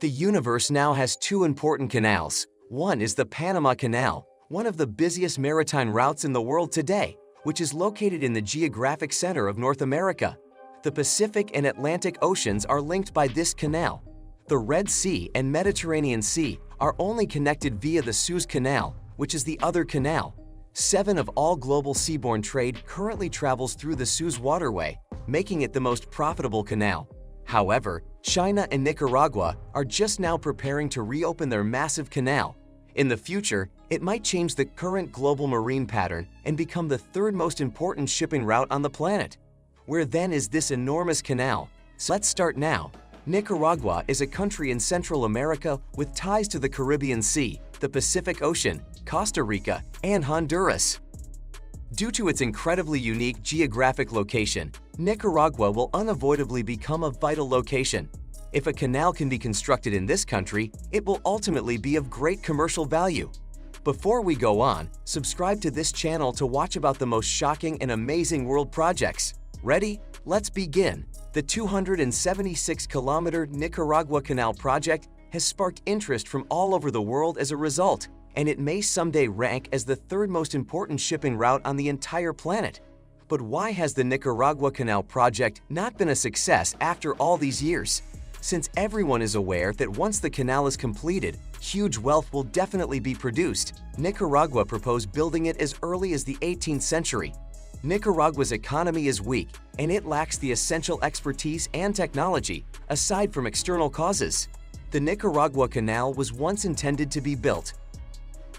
The universe now has two important canals. One is the Panama Canal, one of the busiest maritime routes in the world today, which is located in the geographic center of North America. The Pacific and Atlantic Oceans are linked by this canal. The Red Sea and Mediterranean Sea are only connected via the Suez Canal, which is the other canal. 7 of all global seaborne trade currently travels through the Suez Waterway, making it the most profitable canal. However, China and Nicaragua are just now preparing to reopen their massive canal. In the future, it might change the current global marine pattern and become the third most important shipping route on the planet. Where then is this enormous canal? So let's start now. Nicaragua is a country in Central America with ties to the Caribbean Sea, the Pacific Ocean, Costa Rica, and Honduras. Due to its incredibly unique geographic location, Nicaragua will unavoidably become a vital location. If a canal can be constructed in this country, it will ultimately be of great commercial value. Before we go on, subscribe to this channel to watch about the most shocking and amazing world projects. Ready? Let's begin. The 276-kilometer Nicaragua Canal project has sparked interest from all over the world as a result, and it may someday rank as the third most important shipping route on the entire planet. But why has the Nicaragua Canal project not been a success after all these years? Since everyone is aware that once the canal is completed, huge wealth will definitely be produced, Nicaragua proposed building it as early as the 18th century. Nicaragua's economy is weak, and it lacks the essential expertise and technology, aside from external causes. The Nicaragua Canal was once intended to be built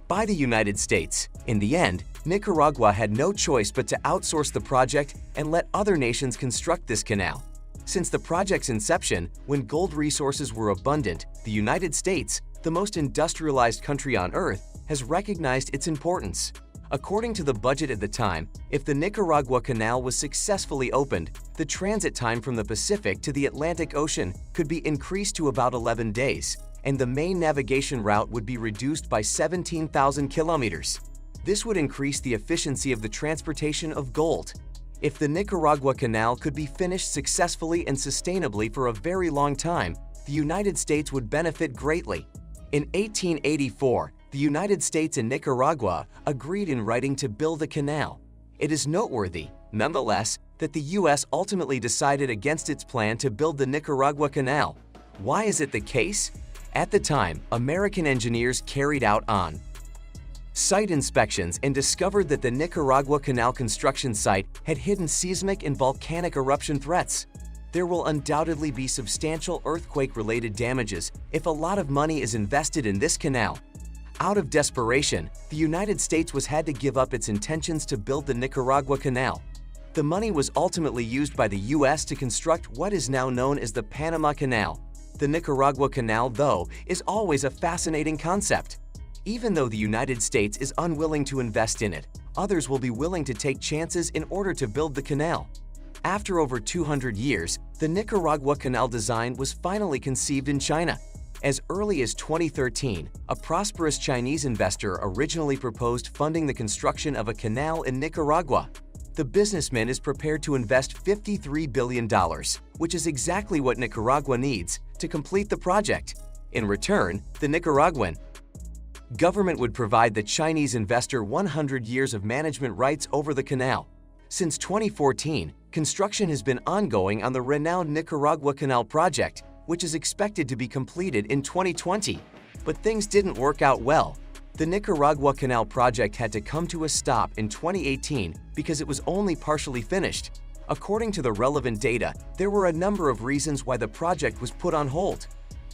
by the United States. In the end, Nicaragua had no choice but to outsource the project and let other nations construct this canal. Since the project's inception, when gold resources were abundant, the United States, the most industrialized country on Earth, has recognized its importance. According to the budget at the time, if the Nicaragua Canal was successfully opened, the transit time from the Pacific to the Atlantic Ocean could be increased to about 11 days, and the main navigation route would be reduced by 17,000 kilometers. This would increase the efficiency of the transportation of gold. If the Nicaragua Canal could be finished successfully and sustainably for a very long time, the United States would benefit greatly. In 1884, the United States and Nicaragua agreed in writing to build a canal. It is noteworthy, nonetheless, that the U.S. ultimately decided against its plan to build the Nicaragua Canal. Why is it the case? At the time, American engineers carried out on-site inspections and discovered that the Nicaragua Canal construction site had hidden seismic and volcanic eruption threats. There will undoubtedly be substantial earthquake-related damages if a lot of money is invested in this canal. Out of desperation, the United States had to give up its intentions to build the Nicaragua Canal. The money was ultimately used by the U.S. to construct what is now known as the Panama Canal. The Nicaragua Canal, though, is always a fascinating concept. Even though the United States is unwilling to invest in it, others will be willing to take chances in order to build the canal. After over 200 years, the Nicaragua Canal design was finally conceived in China. As early as 2013, a prosperous Chinese investor originally proposed funding the construction of a canal in Nicaragua. The businessman is prepared to invest $53 billion, which is exactly what Nicaragua needs to complete the project. In return, the Nicaraguan government would provide the Chinese investor 100 years of management rights over the canal. Since 2014, construction has been ongoing on the renowned Nicaragua Canal project, which is expected to be completed in 2020. But things didn't work out well. The Nicaragua Canal project had to come to a stop in 2018 because it was only partially finished. According to the relevant data, there were a number of reasons why the project was put on hold.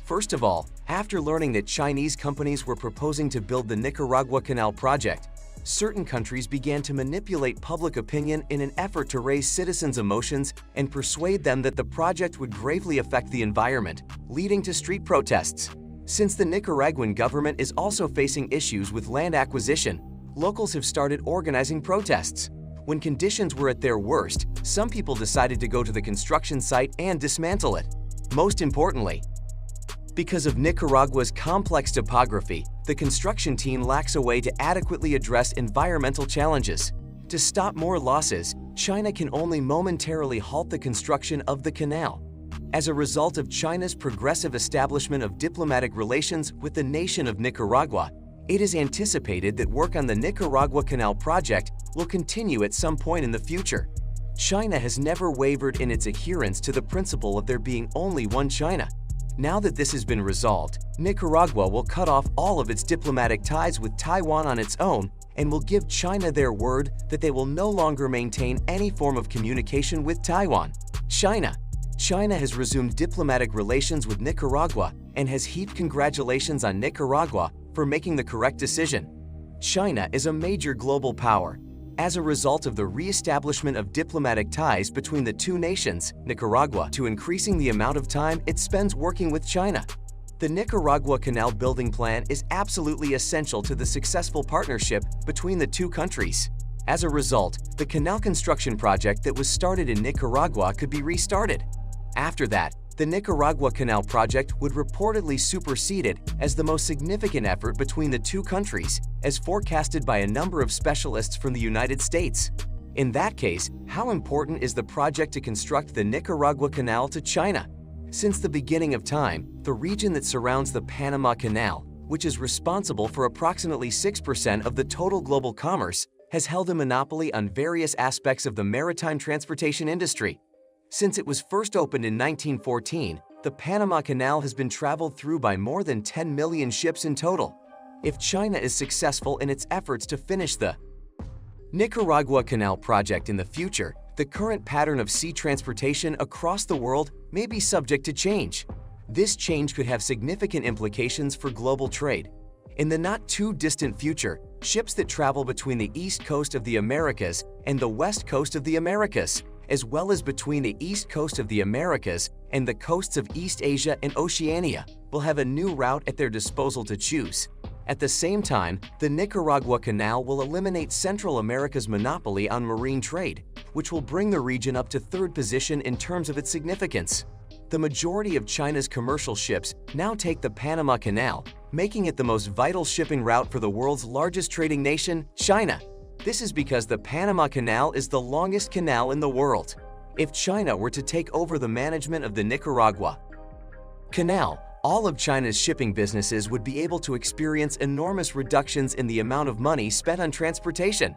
First of all, after learning that Chinese companies were proposing to build the Nicaragua Canal project, certain countries began to manipulate public opinion in an effort to raise citizens' emotions and persuade them that the project would gravely affect the environment, leading to street protests. Since the Nicaraguan government is also facing issues with land acquisition, locals have started organizing protests. When conditions were at their worst, some people decided to go to the construction site and dismantle it. Most importantly, because of Nicaragua's complex topography, the construction team lacks a way to adequately address environmental challenges. To stop more losses, China can only momentarily halt the construction of the canal. As a result of China's progressive establishment of diplomatic relations with the nation of Nicaragua, it is anticipated that work on the Nicaragua Canal project will continue at some point in the future. China has never wavered in its adherence to the principle of there being only one China. Now that this has been resolved, Nicaragua will cut off all of its diplomatic ties with Taiwan on its own and will give China their word that they will no longer maintain any form of communication with Taiwan. China has resumed diplomatic relations with Nicaragua and has heaped congratulations on Nicaragua for making the correct decision. China is a major global power. As a result of the re-establishment of diplomatic ties between the two nations, Nicaragua, to increasing the amount of time it spends working with China. The Nicaragua Canal building plan is absolutely essential to the successful partnership between the two countries. As a result, the canal construction project that was started in Nicaragua could be restarted. After that, the Nicaragua Canal project would reportedly supersede it as the most significant effort between the two countries, as forecasted by a number of specialists from the United States. In that case, how important is the project to construct the Nicaragua Canal to China? Since the beginning of time, the region that surrounds the Panama Canal, which is responsible for approximately 6% of the total global commerce, has held a monopoly on various aspects of the maritime transportation industry. Since it was first opened in 1914, the Panama Canal has been traveled through by more than 10 million ships in total. If China is successful in its efforts to finish the Nicaragua Canal project in the future, the current pattern of sea transportation across the world may be subject to change. This change could have significant implications for global trade. In the not-too-distant future, ships that travel between the east coast of the Americas and the west coast of the Americas, as well as between the east coast of the Americas and the coasts of East Asia and Oceania, will have a new route at their disposal to choose. At the same time, the Nicaragua Canal will eliminate Central America's monopoly on marine trade, which will bring the region up to third position in terms of its significance. The majority of China's commercial ships now take the Panama Canal, making it the most vital shipping route for the world's largest trading nation, China. This is because the Panama Canal is the longest canal in the world. If China were to take over the management of the Nicaragua Canal, all of China's shipping businesses would be able to experience enormous reductions in the amount of money spent on transportation.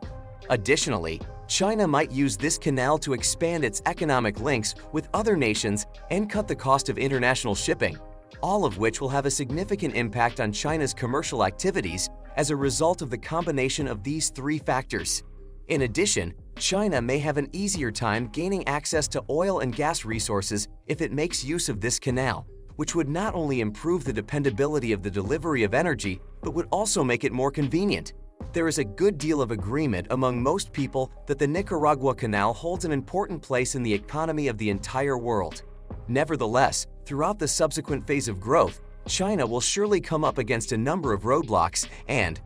Additionally, China might use this canal to expand its economic links with other nations and cut the cost of international shipping, all of which will have a significant impact on China's commercial activities as a result of the combination of these three factors. In addition, China may have an easier time gaining access to oil and gas resources if it makes use of this canal, which would not only improve the dependability of the delivery of energy, but would also make it more convenient. There is a good deal of agreement among most people that the Nicaragua Canal holds an important place in the economy of the entire world. Nevertheless, throughout the subsequent phase of growth, China will surely come up against a number of roadblocks and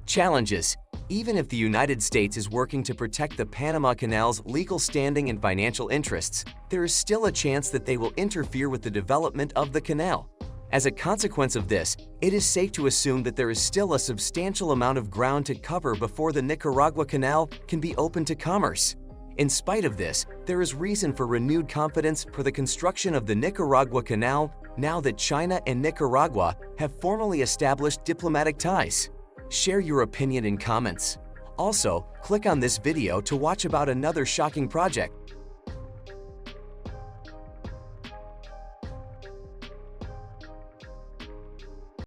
challenges. Even if the United States is working to protect the Panama Canal's legal standing and financial interests, there is still a chance that they will interfere with the development of the canal. As a consequence of this, it is safe to assume that there is still a substantial amount of ground to cover before the Nicaragua Canal can be open to commerce. In spite of this, there is reason for renewed confidence for the construction of the Nicaragua Canal now that China and Nicaragua have formally established diplomatic ties. Share your opinion in comments. Also, click on this video to watch about another shocking project.